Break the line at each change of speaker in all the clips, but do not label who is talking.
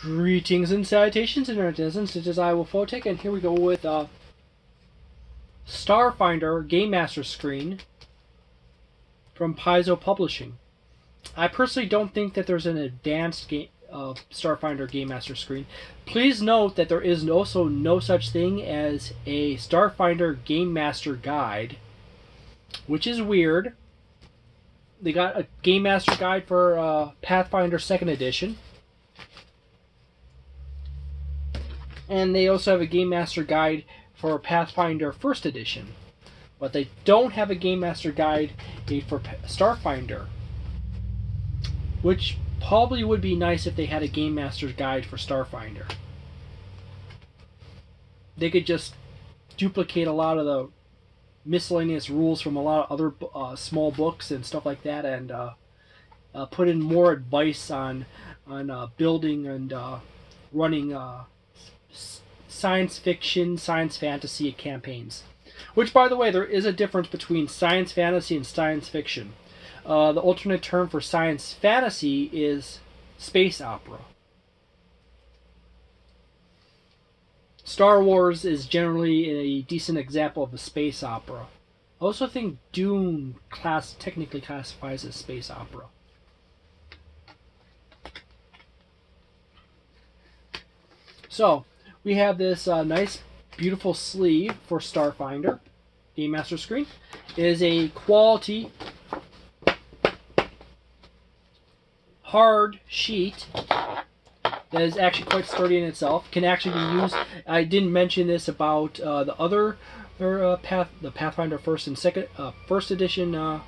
Greetings and salutations, internet netizens. It is I, Wolfphototech, and here we go with Starfinder Gamemaster Screen from Paizo Publishing. I personally don't think that there's an advanced Starfinder Gamemaster Screen. Please note that there is also no such thing as a Starfinder Gamemaster Guide, which is weird. They got a Gamemaster Guide for Pathfinder 2nd Edition. And they also have a Gamemaster Guide for Pathfinder 1st Edition. But they don't have a Gamemaster Guide for Starfinder. Which probably would be nice if they had a Gamemaster Guide for Starfinder. They could just duplicate a lot of the miscellaneous rules from a lot of other small books and stuff like that, and put in more advice on building and running science fiction, science fantasy campaigns. Which, by the way, there is a difference between science fantasy and science fiction. The alternate term for science fantasy is space opera. Star Wars is generally a decent example of a space opera. I also think Dune technically classifies as space opera. So, we have this nice, beautiful sleeve for Starfinder Gamemaster Screen. It is a quality hard sheet that is actually quite sturdy in itself. Can actually be used. I didn't mention this about the other the Pathfinder First and First Edition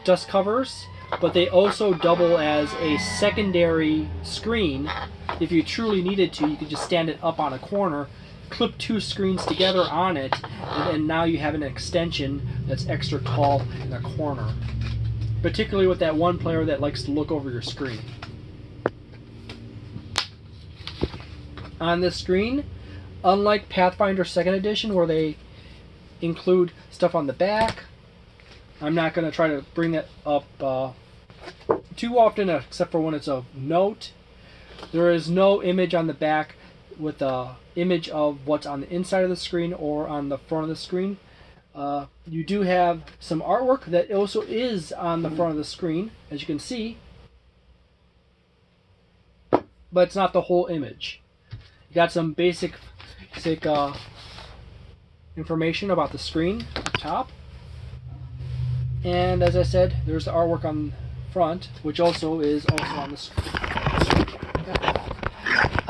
dust covers, but they also double as a secondary screen. If you truly needed to, you could just stand it up on a corner, clip two screens together on it, and now you have an extension that's extra tall in the corner. Particularly with that one player that likes to look over your screen. On this screen, unlike Pathfinder 2nd Edition, where they include stuff on the back, I'm not going to try to bring that up too often, except for when it's a note. There is no image on the back with an image of what's on the inside of the screen or on the front of the screen. You do have some artwork that also is on the front of the screen, as you can see, but it's not the whole image. You got some basic information about the screen up top, and as I said, there's the artwork on front, which also is on the screen.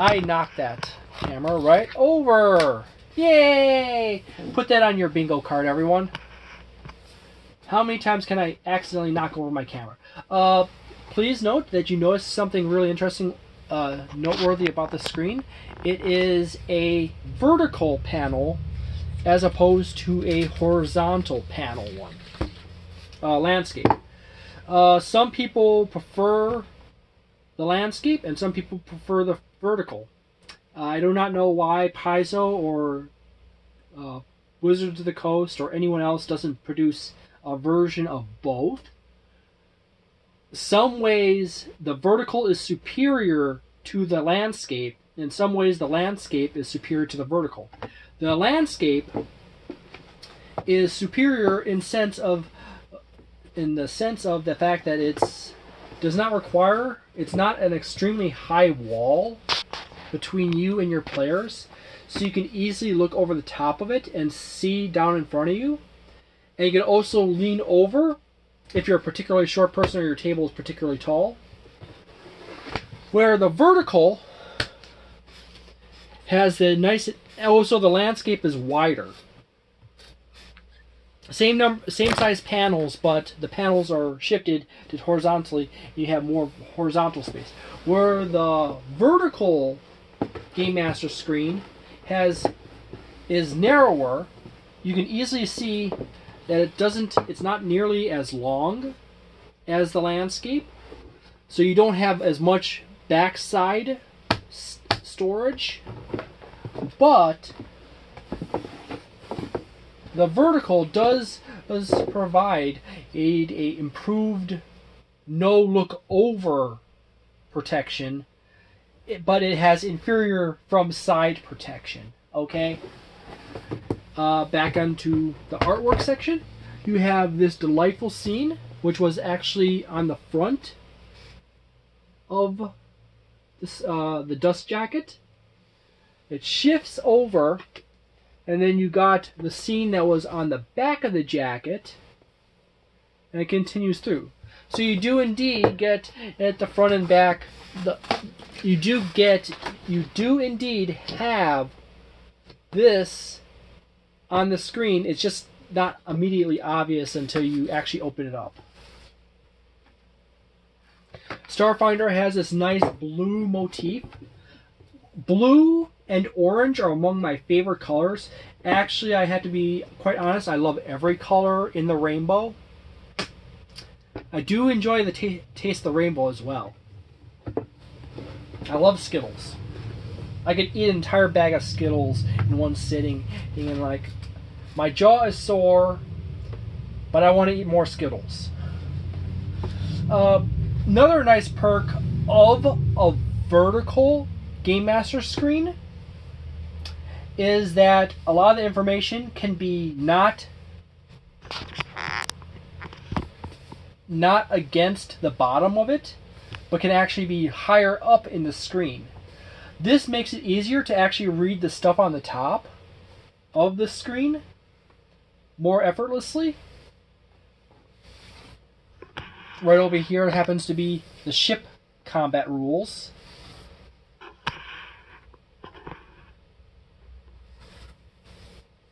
I knocked that camera right over. Yay! Put that on your bingo card, everyone. How many times can I accidentally knock over my camera? Please note that you noticed something really interesting, noteworthy about the screen. It is a vertical panel as opposed to a horizontal panel one. Landscape. Some people prefer the landscape and some people prefer the vertical. I do not know why Paizo or Wizards of the Coast or anyone else doesn't produce a version of both. Some ways the vertical is superior to the landscape. In some ways the landscape is superior to the vertical. The landscape is superior in the sense of the fact that it's not an extremely high wall between you and your players, so you can easily look over the top of it and see down in front of you. And you can also lean over if you're a particularly short person or your table is particularly tall. Where the vertical has the nice, also the landscape is wider. Same size panels, but the panels are shifted to horizontally. You have more horizontal space. Where the vertical Gamemaster screen is narrower, you can easily see that it's not nearly as long as the landscape, so you don't have as much backside storage, but the vertical does provide a improved no look over protection but it has inferior from side protection. Okay. Back onto the artwork section, you have this delightful scene, which was actually on the front of this, the dust jacket. It shifts over, and then you got the scene that was on the back of the jacket, and it continues through. So you do indeed get at the front and back. You do indeed have this on the screen. It's just not immediately obvious until you actually open it up. Starfinder has this nice blue motif. Blue and orange are among my favorite colors. Actually, I have to be quite honest, I love every color in the rainbow. I do enjoy the taste of the rainbow as well. I love Skittles. I could eat an entire bag of Skittles in one sitting, and like, my jaw is sore, but I want to eat more Skittles. Another nice perk of a vertical Gamemaster screen is that a lot of the information can be not against the bottom of it, but can actually be higher up in the screen. This makes it easier to actually read the stuff on the top of the screen more effortlessly. Right over here happens to be the ship combat rules.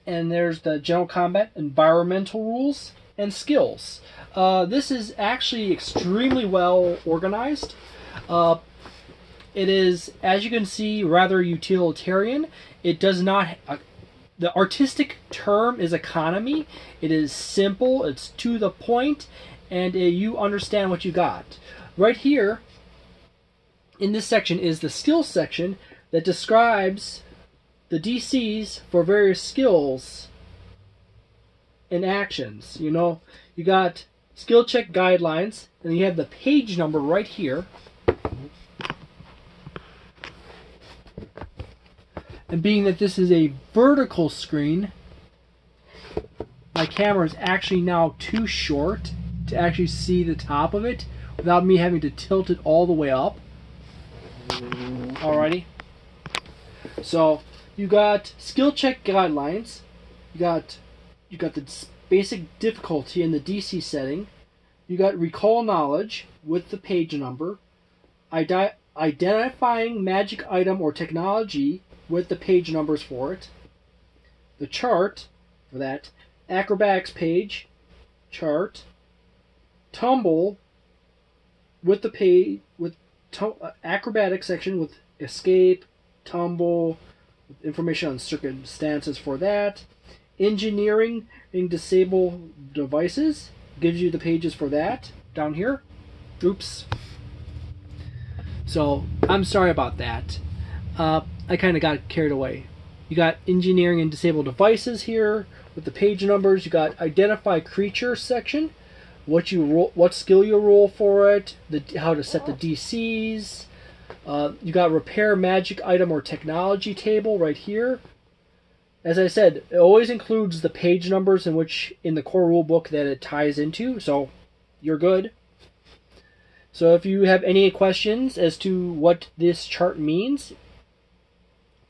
And there's the general combat, environmental rules, and skills. This is actually extremely well organized. It is, as you can see, rather utilitarian. It does not... the artistic term is economy. It is simple, it's to the point, and you understand what you got. Right here, in this section, is the skills section that describes the DCs for various skills and actions. You know, you got skill check guidelines, and you have the page number right here. And being that this is a vertical screen, my camera is actually now too short to actually see the top of it without me having to tilt it all the way up. Alrighty. So you got skill check guidelines. You got the basic difficulty in the DC setting. You got recall knowledge with the page number. Identifying magic item or technology with the page numbers for it. The chart for that. Acrobatics page. Chart. Tumble with the page with acrobatics section with escape, tumble, with information on circumstances for that. Engineering and disable devices gives you the pages for that down here. Oops. So I'm sorry about that. I kind of got carried away. You got engineering and disable devices here with the page numbers. You got identify creature section, what skill you roll for it, how to set the DCs. You got repair magic item or technology table right here. As I said, it always includes the page numbers in the core rulebook that it ties into, so you're good. So if you have any questions as to what this chart means,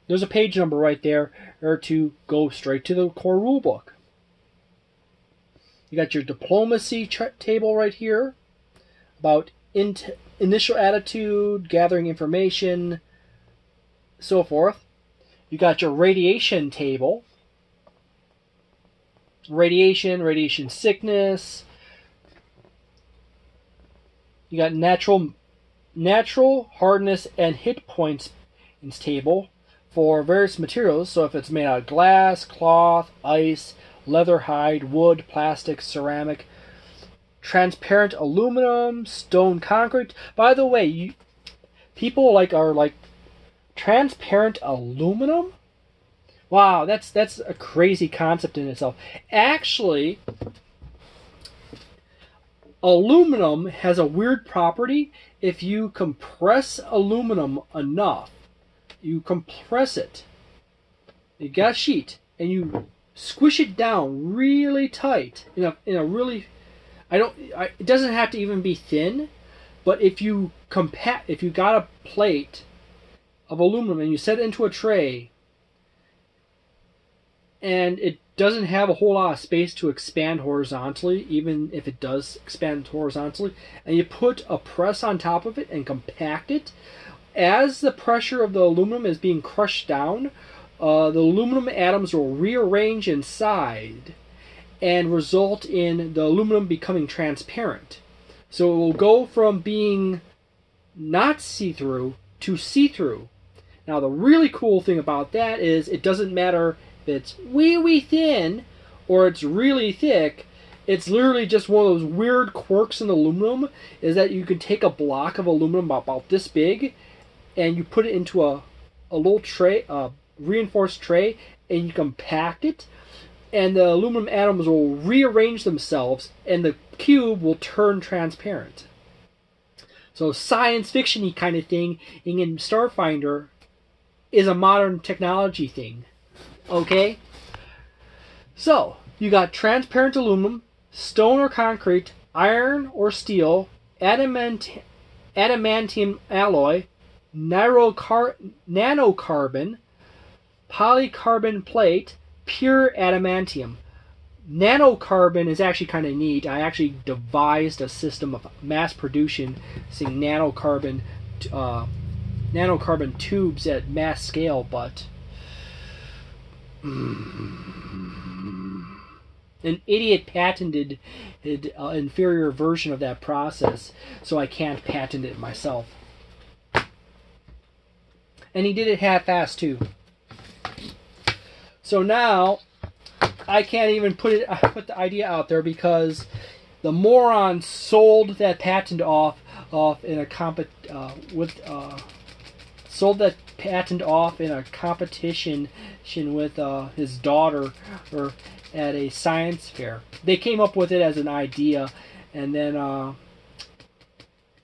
there's a page number right there, or to go straight to the core rulebook. You got your diplomacy table right here about initial attitude, gathering information, so forth. You got your radiation table. Radiation sickness. You got natural hardness and hit points in this table for various materials. So if it's made out of glass, cloth, ice, leather, hide, wood, plastic, ceramic, transparent aluminum, stone, concrete. By the way, people are like transparent aluminum? Wow, that's a crazy concept in itself. Actually, aluminum has a weird property. If you compress aluminum enough, you compress it, you got a sheet, and you squish it down really tight in a really, it doesn't have to even be thin, but if you got a plate of aluminum and you set it into a tray, and it doesn't have a whole lot of space to expand horizontally, even if it does expand horizontally, and you put a press on top of it and compact it, as the pressure of the aluminum is being crushed down, the aluminum atoms will rearrange inside and result in the aluminum becoming transparent. So it will go from being not see-through to see-through. Now the really cool thing about that is it doesn't matter if it's wee thin or it's really thick. It's literally just one of those weird quirks in aluminum, is that you can take a block of aluminum about this big and you put it into a little tray, reinforced tray, and you compact it, and the aluminum atoms will rearrange themselves and the cube will turn transparent. So science fiction-y kind of thing in Starfinder is a modern technology thing. Okay? So, you got transparent aluminum, stone or concrete, iron or steel, adamantium alloy, nanocarbon, polycarbon plate, pure adamantium. Nanocarbon is actually kind of neat. I actually devised a system of mass producing nanocarbon tubes at mass scale, but an idiot patented an inferior version of that process, so I can't patent it myself. And he did it half-assed too. So now I can't even put the idea out there because the moron sold that patent off in a competition with his daughter or at a science fair. They came up with it as an idea, and then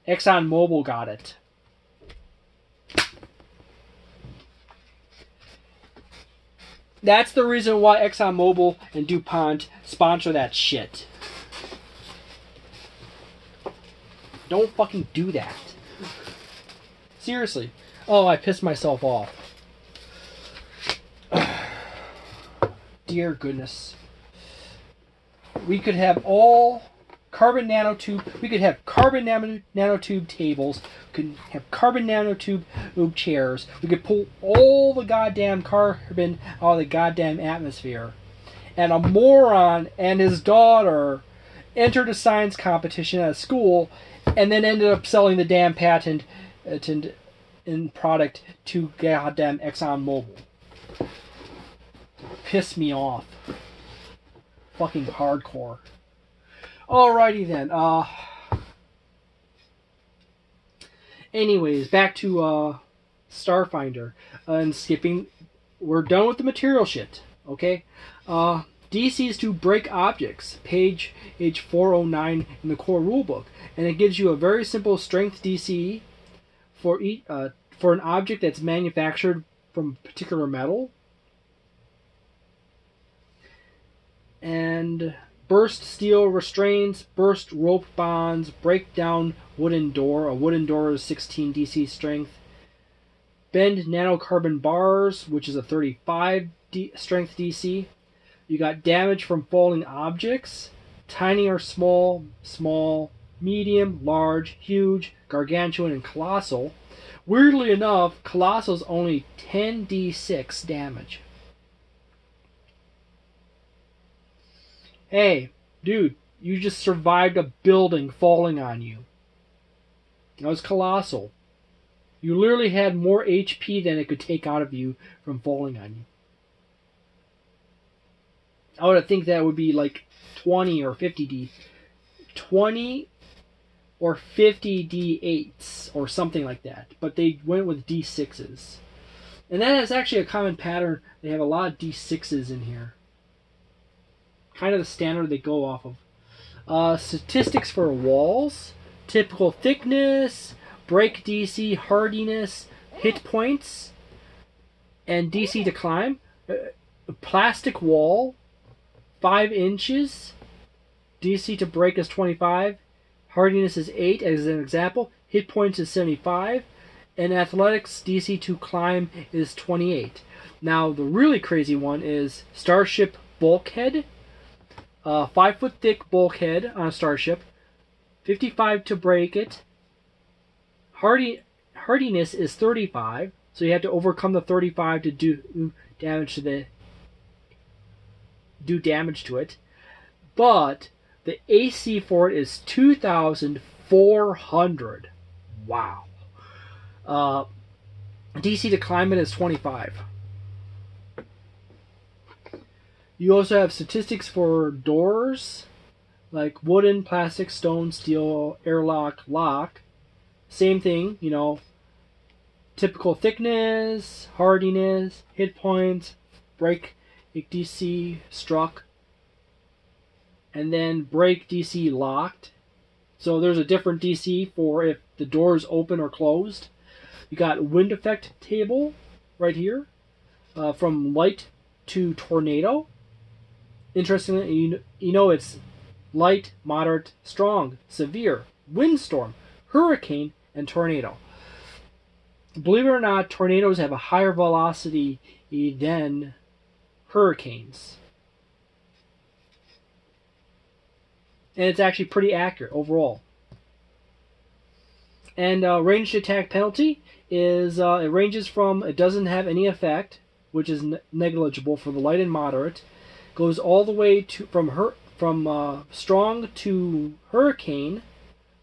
ExxonMobil got it. That's the reason why ExxonMobil and DuPont sponsor that shit. Don't fucking do that. Seriously. Oh, I pissed myself off. Dear goodness. We could have all carbon nanotube. We could have carbon nanotube tables. We could have carbon nanotube chairs. We could pull all the goddamn carbon out of the goddamn atmosphere. And a moron and his daughter entered a science competition at a school and then ended up selling the damn patent in product to goddamn ExxonMobil. Piss me off. Fucking hardcore. Alrighty then. Anyways, back to Starfinder. And skipping, we're done with the material shit. Okay? DCs to break objects. Page 409 in the core rulebook. And it gives you a very simple strength DC for an object that's manufactured from a particular metal. And burst steel restraints, burst rope bonds, break down wooden door. A wooden door is 16 DC strength. Bend nanocarbon bars, which is a 35 strength DC. You got damage from falling objects. Tiny or small, small, medium, large, huge, gargantuan, and colossal. Weirdly enough, colossal's only 10d6 damage. Hey, dude, you just survived a building falling on you. That was colossal. You literally had more HP than it could take out of you from falling on you. I would think that would be like 20 or 50 D8s or something like that. But they went with D6s. And that is actually a common pattern. They have a lot of D6s in here. Kind of the standard they go off of. Statistics for walls, typical thickness, break DC, hardiness, hit points, and DC to climb. Plastic wall, 5 inches. DC to break is 25. Hardiness is 8 as an example. Hit points is 75. And athletics, DC to climb is 28. Now, the really crazy one is Starship Bulkhead. 5 foot thick bulkhead on a starship. 55 to break it. Hardiness is 35. So you have to overcome the 35 to do damage to it. But the AC for it is 2,400. Wow. DC to climb it is 25. You also have statistics for doors, like wooden, plastic, stone, steel, airlock, lock. Same thing, you know. Typical thickness, hardiness, hit points, break DC struck, and then break DC locked. So there's a different DC for if the door is open or closed. You got wind effect table right here, from light to tornado. Interestingly, you know it's light, moderate, strong, severe, windstorm, hurricane, and tornado. Believe it or not, tornadoes have a higher velocity than hurricanes. And it's actually pretty accurate overall. And ranged attack penalty is, it ranges from, it doesn't have any effect, which is negligible for the light and moderate, goes all the way to from strong to hurricane,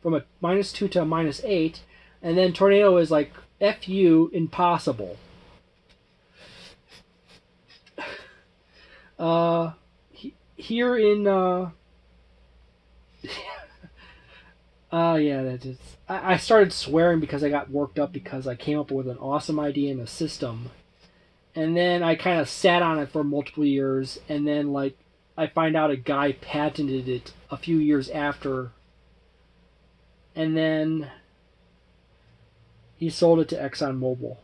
from a -2 to a -8, and then tornado is like FU impossible. Here in yeah, that is. I started swearing because I got worked up because I came up with an awesome idea in a system, and then I kind of sat on it for multiple years, and then like I find out a guy patented it a few years after, and then he sold it to ExxonMobil.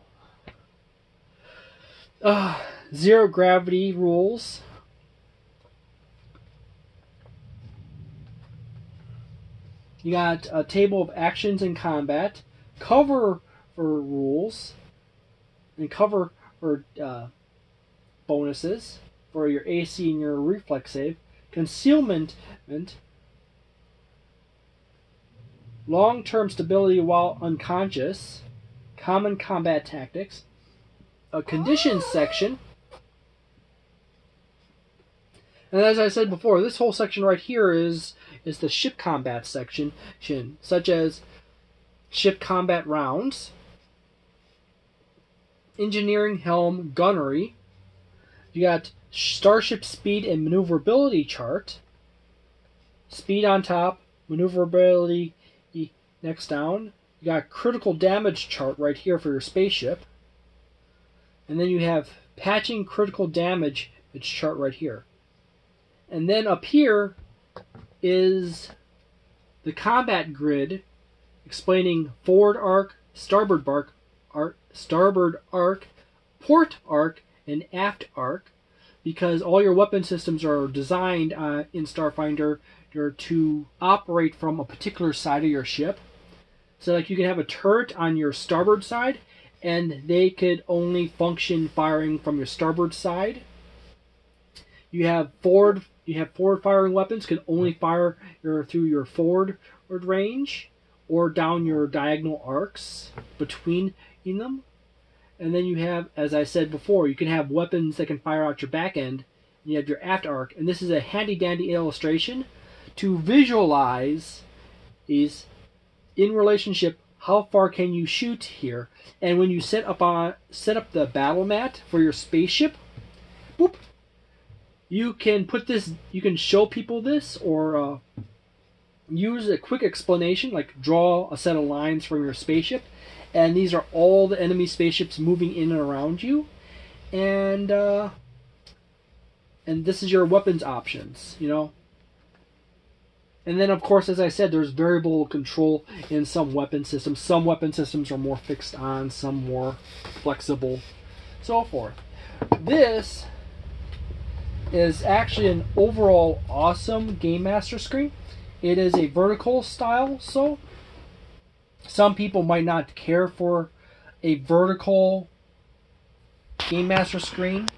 Zero gravity rules. You got a table of actions in combat, cover for rules, and cover for bonuses for your AC and your reflex save, concealment, long-term stability while unconscious, common combat tactics, a conditions section, and as I said before, this whole section right here is the ship combat section, such as ship combat rounds, engineering, helm, gunnery. You got starship speed and maneuverability chart, speed on top, maneuverability next down. You got critical damage chart right here for your spaceship, and then you have patching critical damage chart right here. And then up here is the combat grid explaining forward arc, starboard arc, port arc, and aft arc, because all your weapon systems are designed in Starfinder to operate from a particular side of your ship. So like you can have a turret on your starboard side, and they could only function firing from your starboard side. You have forward firing weapons can only fire through your forward range or down your diagonal arcs between them. And then you have, as I said before, you can have weapons that can fire out your back end, and you have your aft arc. And this is a handy dandy illustration to visualize these in relationship. How far can you shoot here? And when you set up the battle mat for your spaceship, boop, you can put this, you can show people this, or use a quick explanation, like draw a set of lines from your spaceship, and these are all the enemy spaceships moving in and around you, and this is your weapons options, you know. And then, of course, as I said, there's variable control in some weapon systems. Some weapon systems are more fixed on, some more flexible, so forth. This is actually an overall awesome Gamemaster screen. It is a vertical style, so some people might not care for a vertical Gamemaster screen,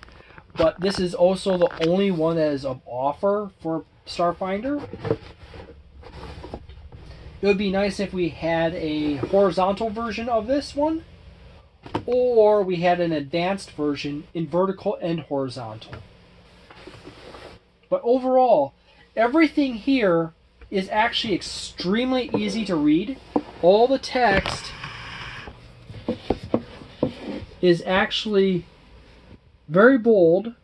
but this is also the only one that is of offer for Starfinder. It would be nice if we had a horizontal version of this one, or we had an advanced version in vertical and horizontal. But overall, everything here is actually extremely easy to read. All the text is actually very bold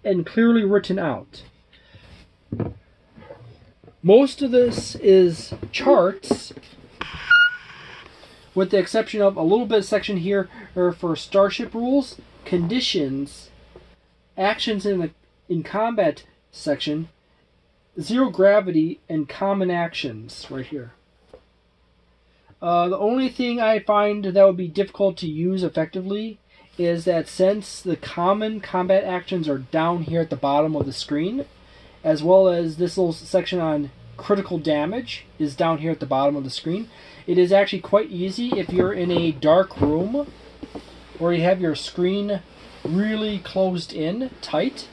and clearly written out. Most of this is charts, with the exception of a little bit of section here for starship rules, conditions, actions in combat section, zero gravity, and common actions right here. The only thing I find that would be difficult to use effectively is that since the common combat actions are down here at the bottom of the screen, as well as this little section on critical damage is down here at the bottom of the screen, it is actually quite easy if you're in a dark room or you have your screen really closed in tight,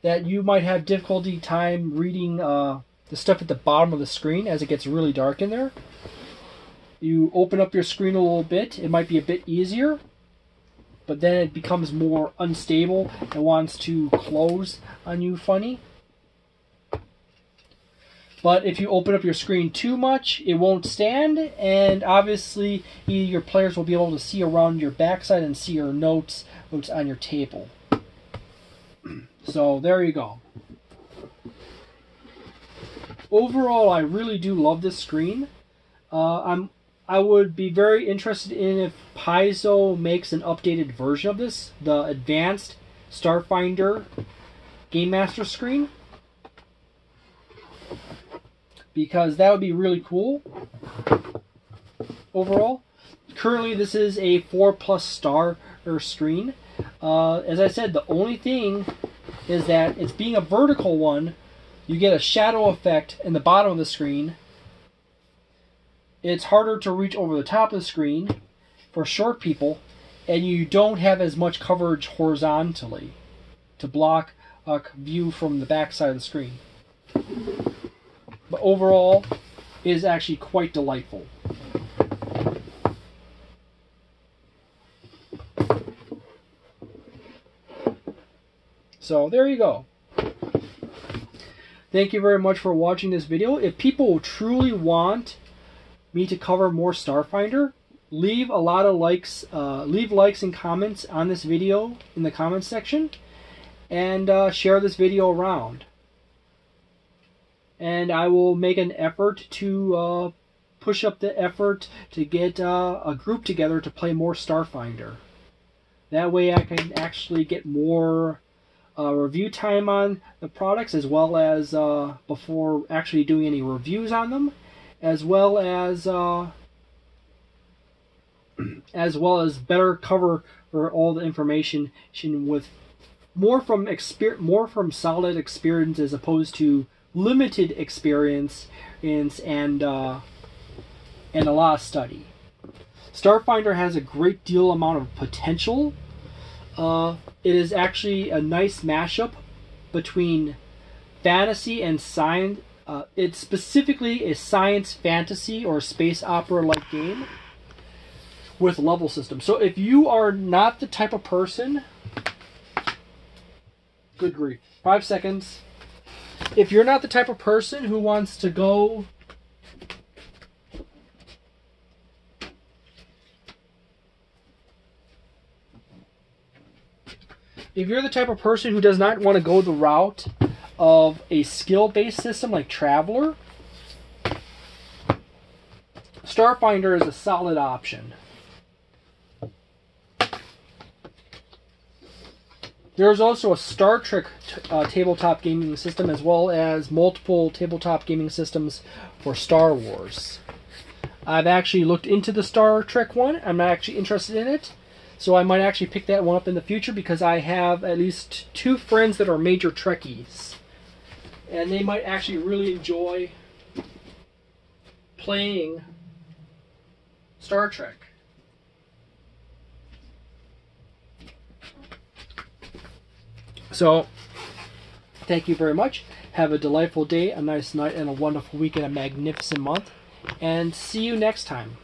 that you might have difficulty time reading the stuff at the bottom of the screen as it gets really dark in there. You open up your screen a little bit, it might be a bit easier, but then it becomes more unstable and wants to close on you funny. But if you open up your screen too much, it won't stand, and obviously your players will be able to see around your backside and see your notes on your table. So there you go. Overall, I really do love this screen. I would be very interested in if Paizo makes an updated version of this, the advanced Starfinder Gamemaster screen, because that would be really cool overall. Currently, this is a 4+ star screen. As I said, the only thing is that it's being a vertical one, you get a shadow effect in the bottom of the screen. It's harder to reach over the top of the screen for short people, and you don't have as much coverage horizontally to block a view from the back side of the screen. But overall, it is actually quite delightful. So there you go. Thank you very much for watching this video. If people truly want me to cover more Starfinder, leave a lot of likes, leave likes and comments on this video in the comments section, and share this video around. And I will make an effort to push up the effort to get a group together to play more Starfinder. That way I can actually get more review time on the products, as well as before actually doing any reviews on them, as well as better cover for all the information with more from solid experience as opposed to limited experience and a lot of study. Starfinder has a great deal amount of potential. It is actually a nice mashup between fantasy and science. It's specifically a science fantasy or space opera-like game with level system. So if you are not the type of person... Good grief. 5 seconds. If you're not the type of person who wants to go... If you're the type of person who does not want to go the route of a skill-based system like Traveler, Starfinder is a solid option. There's also a Star Trek tabletop gaming system, as well as multiple tabletop gaming systems for Star Wars. I've actually looked into the Star Trek one. I'm actually interested in it. So I might actually pick that one up in the future because I have at least 2 friends that are major Trekkies. And they might actually really enjoy playing Star Trek. So, thank you very much. Have a delightful day, a nice night, and a wonderful week, and a magnificent month. And see you next time.